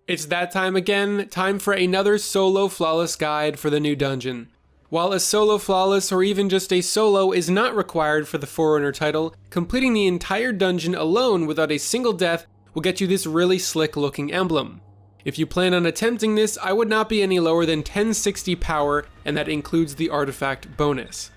It's that time again, time for another solo flawless guide for the new dungeon. While a solo flawless or even just a solo is not required for the Forerunner title, completing the entire dungeon alone without a single death will get you this really slick looking emblem. If you plan on attempting this, I would not be any lower than 1060 power, and that includes the artifact bonus.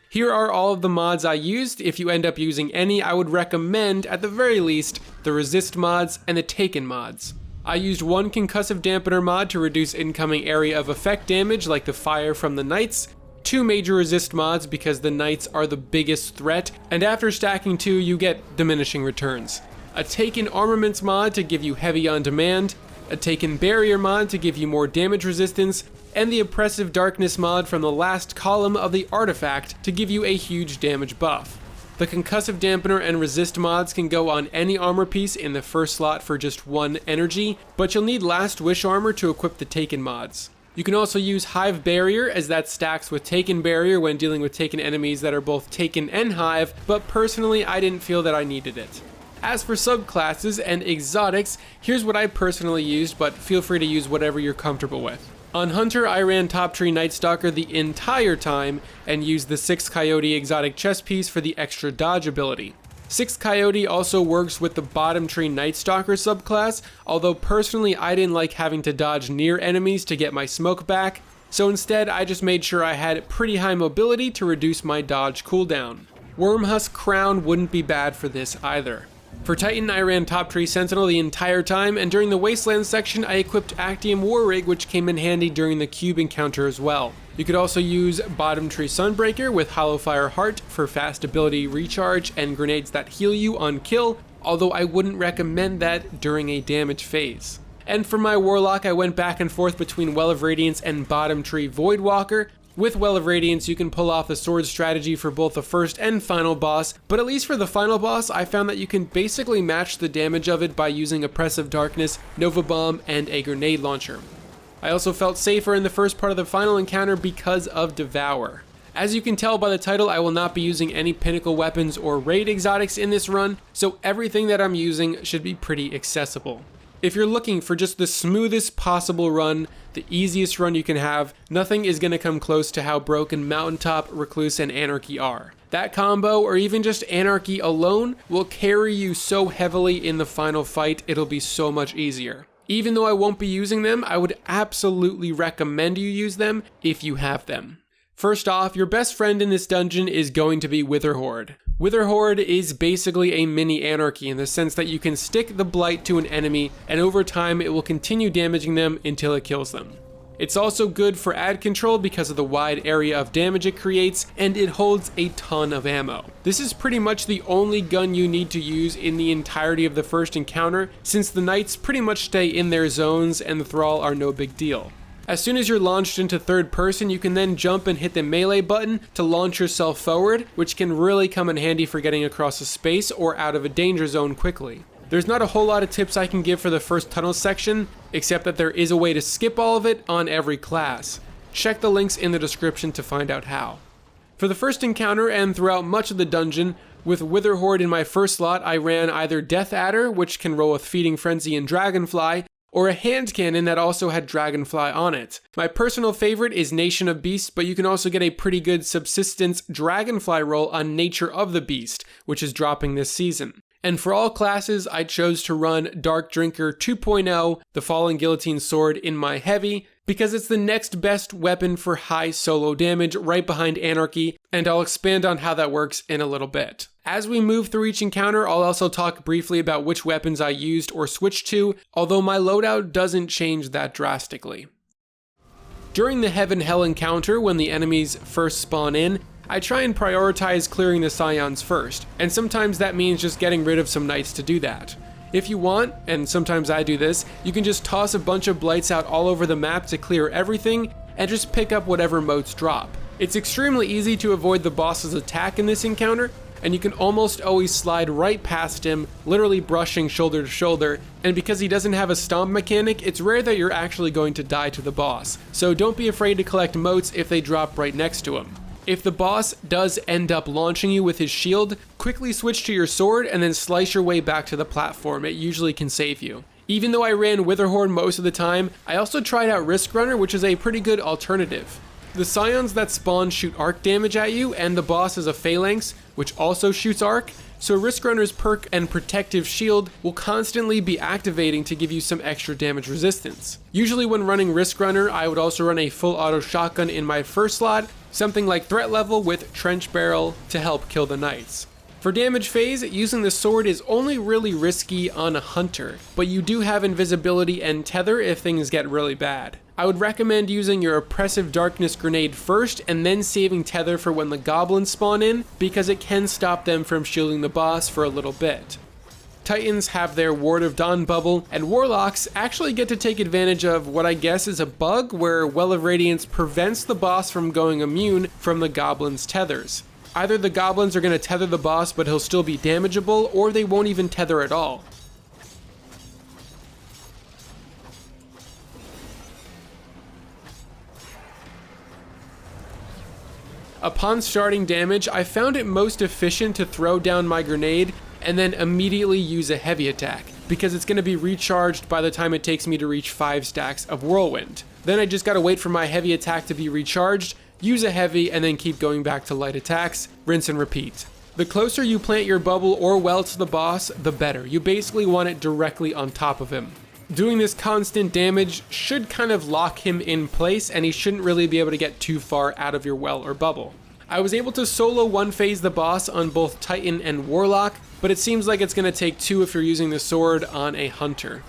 Here are all of the mods I used. If you end up using any, I would recommend, at the very least, the resist mods and the taken mods. I used one concussive dampener mod to reduce incoming area of effect damage like the fire from the knights, 2 major resist mods because the knights are the biggest threat, and after stacking 2 you get diminishing returns. A taken armaments mod to give you heavy on demand, a taken barrier mod to give you more damage resistance, and the oppressive darkness mod from the last column of the artifact to give you a huge damage buff. The concussive dampener and resist mods can go on any armor piece in the first slot for just 1 energy, but you'll need last wish armor to equip the taken mods. You can also use hive barrier, as that stacks with taken barrier when dealing with taken enemies that are both taken and hive, but personally I didn't feel that I needed it. As for subclasses and exotics, here's what I personally used, but feel free to use whatever you're comfortable with. On Hunter, I ran Top Tree Night Stalker the entire time and used the 6 Coyote exotic chest piece for the extra dodge ability. 6 Coyote also works with the Bottom Tree Night Stalker subclass, although personally I didn't like having to dodge near enemies to get my smoke back, so instead I just made sure I had pretty high mobility to reduce my dodge cooldown. Wormhusk Crown wouldn't be bad for this either. For Titan, I ran Top Tree Sentinel the entire time, and during the Wasteland section I equipped Actium War Rig, which came in handy during the cube encounter as well. You could also use Bottom Tree Sunbreaker with Hollowfire Heart for fast ability recharge and grenades that heal you on kill, although I wouldn't recommend that during a damage phase. And for my Warlock, I went back and forth between Well of Radiance and Bottom Tree Voidwalker. With Well of Radiance, you can pull off the sword strategy for both the first and final boss, but at least for the final boss, I found that you can basically match the damage of it by using Oppressive Darkness, Nova Bomb, and a grenade launcher. I also felt safer in the first part of the final encounter because of Devour. As you can tell by the title, I will not be using any pinnacle weapons or raid exotics in this run, so everything that I'm using should be pretty accessible. If you're looking for just the smoothest possible run, the easiest run you can have, nothing is going to come close to how broken Mountaintop, Recluse, and Anarchy are. That combo, or even just Anarchy alone, will carry you so heavily in the final fight, it'll be so much easier. Even though I won't be using them, I would absolutely recommend you use them if you have them. First off, your best friend in this dungeon is going to be Witherhoard. Witherhoard is basically a mini Anarchy in the sense that you can stick the blight to an enemy and over time it will continue damaging them until it kills them. It's also good for ad control because of the wide area of damage it creates, and it holds a ton of ammo. This is pretty much the only gun you need to use in the entirety of the first encounter, since the knights pretty much stay in their zones and the thrall are no big deal. As soon as you're launched into third person, you can then jump and hit the melee button to launch yourself forward, which can really come in handy for getting across a space or out of a danger zone quickly. There's not a whole lot of tips I can give for the first tunnel section, except that there is a way to skip all of it on every class. Check the links in the description to find out how. For the first encounter and throughout much of the dungeon, with Witherhoard in my first slot, I ran either Death Adder, which can roll with Feeding Frenzy and Dragonfly, or a hand cannon that also had Dragonfly on it. My personal favorite is Nation of Beasts, but you can also get a pretty good subsistence Dragonfly roll on Nature of the Beast, which is dropping this season. And for all classes, I chose to run Dark Drinker 2.0, the Fallen Guillotine Sword, in my heavy, because it's the next best weapon for high solo damage right behind Anarchy, and I'll expand on how that works in a little bit. As we move through each encounter, I'll also talk briefly about which weapons I used or switched to, although my loadout doesn't change that drastically. During the Heaven Hell encounter, when the enemies first spawn in, I try and prioritize clearing the Scions first, and sometimes that means just getting rid of some knights to do that. If you want, and sometimes I do this, you can just toss a bunch of blights out all over the map to clear everything, and just pick up whatever motes drop. It's extremely easy to avoid the boss's attack in this encounter, and you can almost always slide right past him, literally brushing shoulder to shoulder, and because he doesn't have a stomp mechanic, it's rare that you're actually going to die to the boss, so don't be afraid to collect motes if they drop right next to him. If the boss does end up launching you with his shield, quickly switch to your sword and then slice your way back to the platform. It usually can save you. Even though I ran Witherhorn most of the time, I also tried out Risk Runner, which is a pretty good alternative. The Scions that spawn shoot arc damage at you, and the boss is a Phalanx, which also shoots arc, so Risk Runner's perk and Protective Shield will constantly be activating to give you some extra damage resistance. Usually when running Risk Runner, I would also run a full auto shotgun in my first slot, something like Threat Level with Trench Barrel to help kill the Knights. For damage phase, using the sword is only really risky on a Hunter, but you do have invisibility and tether if things get really bad. I would recommend using your Oppressive Darkness grenade first and then saving tether for when the goblins spawn in, because it can stop them from shielding the boss for a little bit. Titans have their Ward of Dawn bubble, and Warlocks actually get to take advantage of what I guess is a bug where Well of Radiance prevents the boss from going immune from the goblins' tethers. Either the goblins are going to tether the boss but he'll still be damageable, or they won't even tether at all. Upon starting damage, I found it most efficient to throw down my grenade and then immediately use a heavy attack, because it's going to be recharged by the time it takes me to reach 5 stacks of Whirlwind. Then I just gotta wait for my heavy attack to be recharged, use a heavy, and then keep going back to light attacks, rinse and repeat. The closer you plant your bubble or well to the boss, the better. You basically want it directly on top of him. Doing this constant damage should kind of lock him in place, and he shouldn't really be able to get too far out of your well or bubble. I was able to solo one phase the boss on both Titan and Warlock, but it seems like it's going to take 2 if you're using the sword on a Hunter.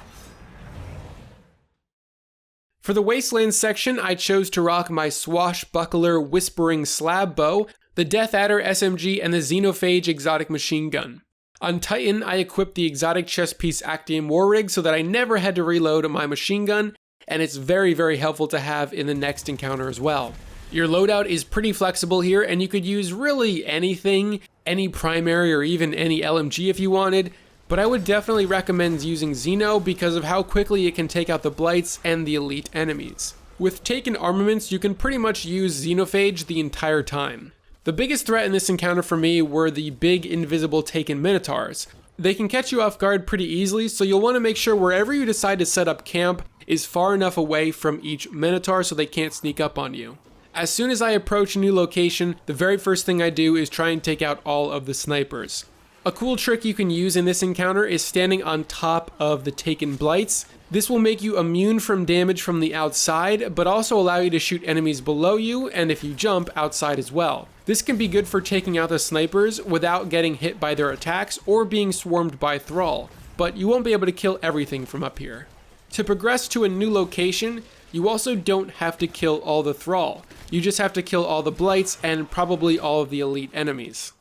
For the Wasteland section, I chose to rock my Swashbuckler Whispering Slab Bow, the Death Adder SMG, and the Xenophage Exotic Machine Gun. On Titan, I equipped the Exotic Chest Piece Actium War Rig so that I never had to reload my machine gun, and it's very, very helpful to have in the next encounter as well. Your loadout is pretty flexible here, and you could use really anything, any primary or even any LMG if you wanted, but I would definitely recommend using Xeno because of how quickly it can take out the Blights and the elite enemies. With Taken armaments, you can pretty much use Xenophage the entire time. The biggest threat in this encounter for me were the big invisible Taken Minotaurs. They can catch you off guard pretty easily, so you'll want to make sure wherever you decide to set up camp is far enough away from each Minotaur so they can't sneak up on you. As soon as I approach a new location, the very first thing I do is try and take out all of the snipers. A cool trick you can use in this encounter is standing on top of the Taken Blights. This will make you immune from damage from the outside, but also allow you to shoot enemies below you, and if you jump, outside as well. This can be good for taking out the snipers without getting hit by their attacks or being swarmed by Thrall, but you won't be able to kill everything from up here. To progress to a new location, you also don't have to kill all the Thrall. You just have to kill all the Blights and probably all of the elite enemies.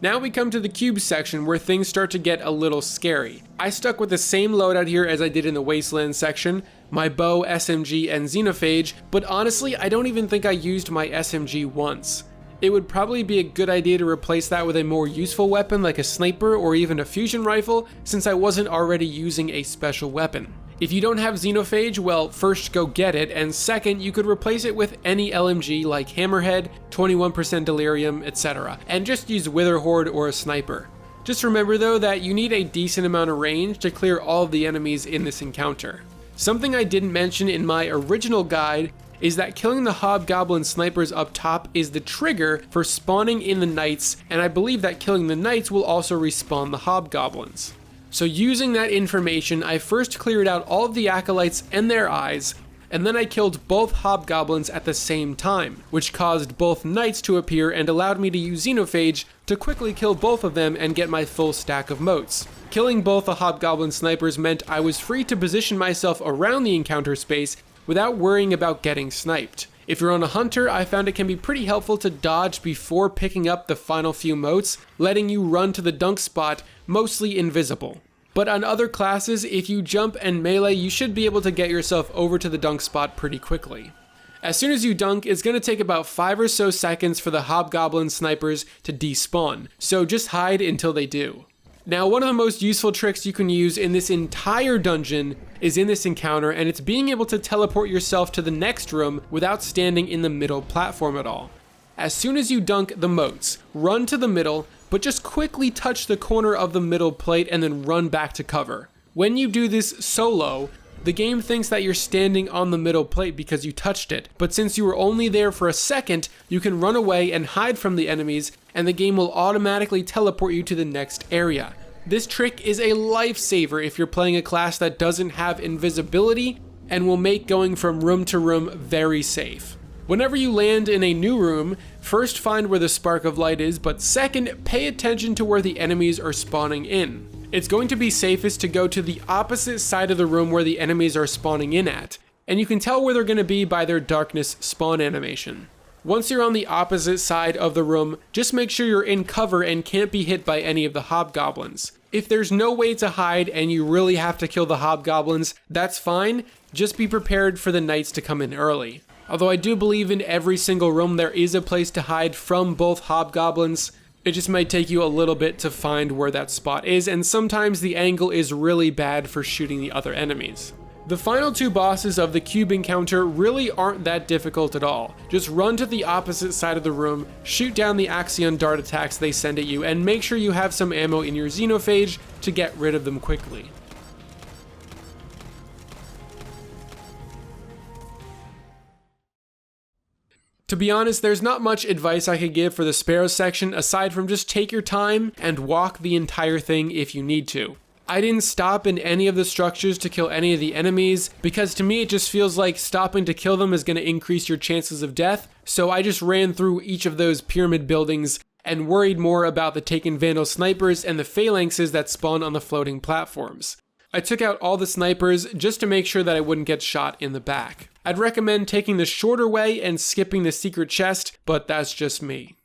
Now we come to the cube section where things start to get a little scary. I stuck with the same loadout here as I did in the Wasteland section, my bow, SMG, and Xenophage, but honestly I don't even think I used my SMG once. It would probably be a good idea to replace that with a more useful weapon like a sniper or even a fusion rifle, since I wasn't already using a special weapon. If you don't have Xenophage, well, first go get it, and second, you could replace it with any LMG like Hammerhead, 21% Delirium, etc., and just use Witherhorde or a sniper. Just remember though that you need a decent amount of range to clear all of the enemies in this encounter. Something I didn't mention in my original guide is that killing the Hobgoblin snipers up top is the trigger for spawning in the Knights, and I believe that killing the Knights will also respawn the Hobgoblins. So using that information, I first cleared out all of the Acolytes and their eyes, and then I killed both Hobgoblins at the same time, which caused both Knights to appear and allowed me to use Xenophage to quickly kill both of them and get my full stack of motes. Killing both the Hobgoblin snipers meant I was free to position myself around the encounter space without worrying about getting sniped. If you're on a Hunter, I found it can be pretty helpful to dodge before picking up the final few motes, letting you run to the dunk spot, mostly invisible. But on other classes, if you jump and melee, you should be able to get yourself over to the dunk spot pretty quickly. As soon as you dunk, it's going to take about 5 or so seconds for the Hobgoblin snipers to despawn, so just hide until they do. Now, one of the most useful tricks you can use in this entire dungeon is in this encounter, and it's being able to teleport yourself to the next room without standing in the middle platform at all. As soon as you dunk the motes, run to the middle, but just quickly touch the corner of the middle plate and then run back to cover. When you do this solo, the game thinks that you're standing on the middle plate because you touched it, but since you were only there for a second, you can run away and hide from the enemies, and the game will automatically teleport you to the next area. This trick is a lifesaver if you're playing a class that doesn't have invisibility, and will make going from room to room very safe. Whenever you land in a new room, first find where the spark of light is, but second, pay attention to where the enemies are spawning in. It's going to be safest to go to the opposite side of the room where the enemies are spawning in at, and you can tell where they're going to be by their darkness spawn animation. Once you're on the opposite side of the room, just make sure you're in cover and can't be hit by any of the hobgoblins. If there's no way to hide and you really have to kill the hobgoblins, that's fine, just be prepared for the knights to come in early. Although I do believe in every single room there is a place to hide from both hobgoblins, it just might take you a little bit to find where that spot is, and sometimes the angle is really bad for shooting the other enemies. The final two bosses of the cube encounter really aren't that difficult at all. Just run to the opposite side of the room, shoot down the Axion dart attacks they send at you, and make sure you have some ammo in your Xenophage to get rid of them quickly. To be honest, there's not much advice I could give for the Sparrow section aside from just take your time and walk the entire thing if you need to. I didn't stop in any of the structures to kill any of the enemies because to me it just feels like stopping to kill them is going to increase your chances of death, so I just ran through each of those pyramid buildings and worried more about the Taken Vandal snipers and the Phalanxes that spawn on the floating platforms. I took out all the snipers just to make sure that I wouldn't get shot in the back. I'd recommend taking the shorter way and skipping the secret chest, but that's just me.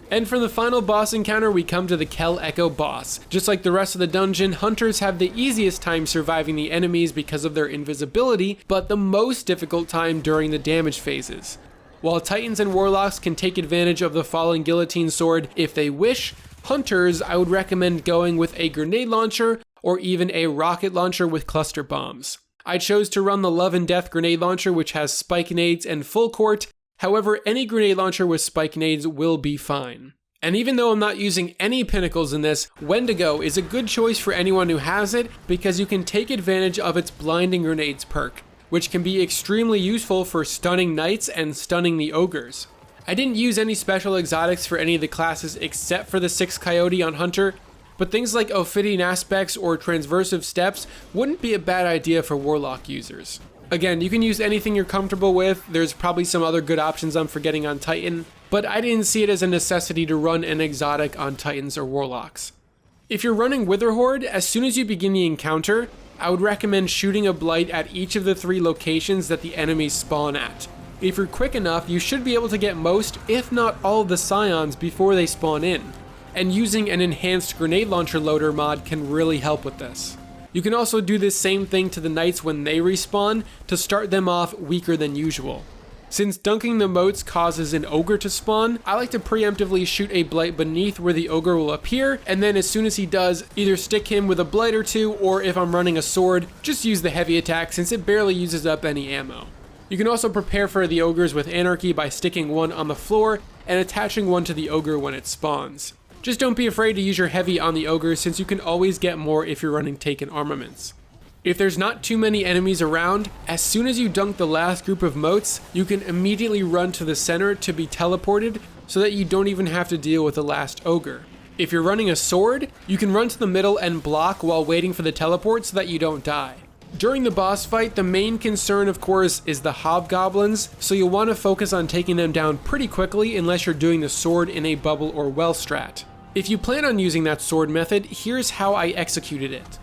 And for the final boss encounter, we come to the Kell Echo boss. Just like the rest of the dungeon, hunters have the easiest time surviving the enemies because of their invisibility, but the most difficult time during the damage phases. While titans and warlocks can take advantage of the falling guillotine sword if they wish, hunters, I would recommend going with a grenade launcher or even a rocket launcher with cluster bombs. I chose to run the Love and Death grenade launcher, which has spike nades and full court. However, any grenade launcher with spike nades will be fine. And even though I'm not using any Pinnacles in this, Wendigo is a good choice for anyone who has it because you can take advantage of its blinding grenades perk, which can be extremely useful for stunning knights and stunning the ogres. I didn't use any special exotics for any of the classes except for the 6 Coyote on Hunter, but things like Ophidian Aspects or Transversive Steps wouldn't be a bad idea for Warlock users. Again, you can use anything you're comfortable with, there's probably some other good options I'm forgetting on Titan, but I didn't see it as a necessity to run an exotic on Titans or Warlocks. If you're running Witherhoard, as soon as you begin the encounter, I would recommend shooting a Blight at each of the 3 locations that the enemies spawn at. If you're quick enough, you should be able to get most, if not all of the Scions before they spawn in. And using an enhanced grenade launcher loader mod can really help with this. You can also do this same thing to the knights when they respawn to start them off weaker than usual. Since dunking the moats causes an ogre to spawn, I like to preemptively shoot a blight beneath where the ogre will appear, and then as soon as he does, either stick him with a blight or 2, or if I'm running a sword, just use the heavy attack since it barely uses up any ammo. You can also prepare for the ogres with Anarchy by sticking one on the floor and attaching one to the ogre when it spawns. Just don't be afraid to use your heavy on the ogre since you can always get more if you're running Taken armaments. If there's not too many enemies around, as soon as you dunk the last group of moats, you can immediately run to the center to be teleported so that you don't even have to deal with the last ogre. If you're running a sword, you can run to the middle and block while waiting for the teleport so that you don't die. During the boss fight, the main concern of course is the hobgoblins, so you'll want to focus on taking them down pretty quickly unless you're doing the sword in a bubble or well strat. If you plan on using that sword method, here's how I executed it.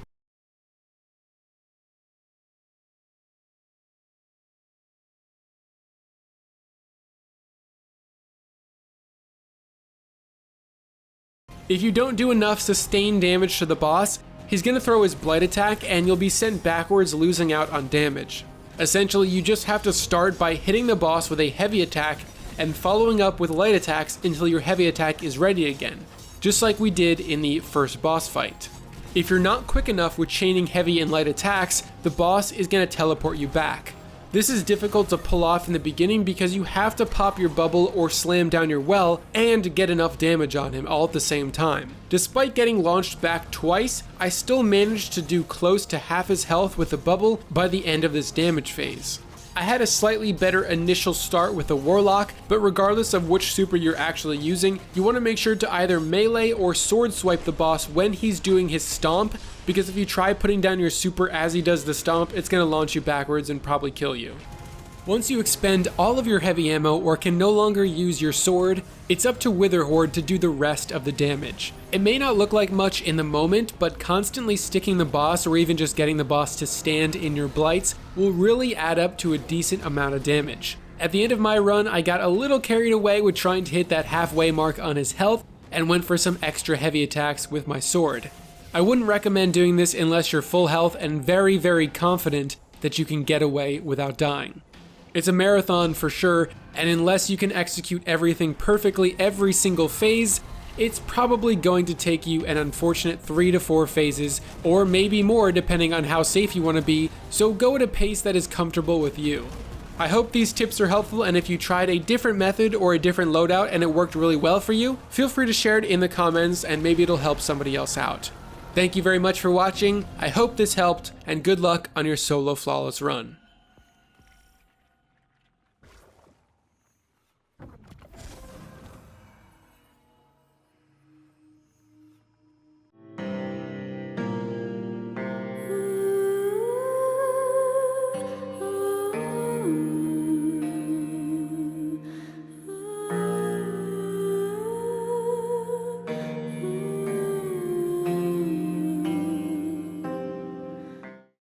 If you don't do enough sustained damage to the boss, he's going to throw his blight attack and you'll be sent backwards, losing out on damage. Essentially, you just have to start by hitting the boss with a heavy attack and following up with light attacks until your heavy attack is ready again, just like we did in the first boss fight. If you're not quick enough with chaining heavy and light attacks, the boss is going to teleport you back. This is difficult to pull off in the beginning because you have to pop your bubble or slam down your well and get enough damage on him all at the same time. Despite getting launched back twice, I still managed to do close to half his health with the bubble by the end of this damage phase. I had a slightly better initial start with the Warlock, but regardless of which super you're actually using, you want to make sure to either melee or sword swipe the boss when he's doing his stomp, because if you try putting down your super as he does the stomp, it's going to launch you backwards and probably kill you. Once you expend all of your heavy ammo or can no longer use your sword, it's up to Witherhoard to do the rest of the damage. It may not look like much in the moment, but constantly sticking the boss or even just getting the boss to stand in your blights will really add up to a decent amount of damage. At the end of my run, I got a little carried away with trying to hit that halfway mark on his health and went for some extra heavy attacks with my sword. I wouldn't recommend doing this unless you're full health and very confident that you can get away without dying. It's a marathon for sure, and unless you can execute everything perfectly every single phase, it's probably going to take you an unfortunate 3 to 4 phases, or maybe more depending on how safe you want to be, so go at a pace that is comfortable with you. I hope these tips are helpful, and if you tried a different method or a different loadout and it worked really well for you, feel free to share it in the comments and maybe it'll help somebody else out. Thank you very much for watching, I hope this helped, and good luck on your solo flawless run.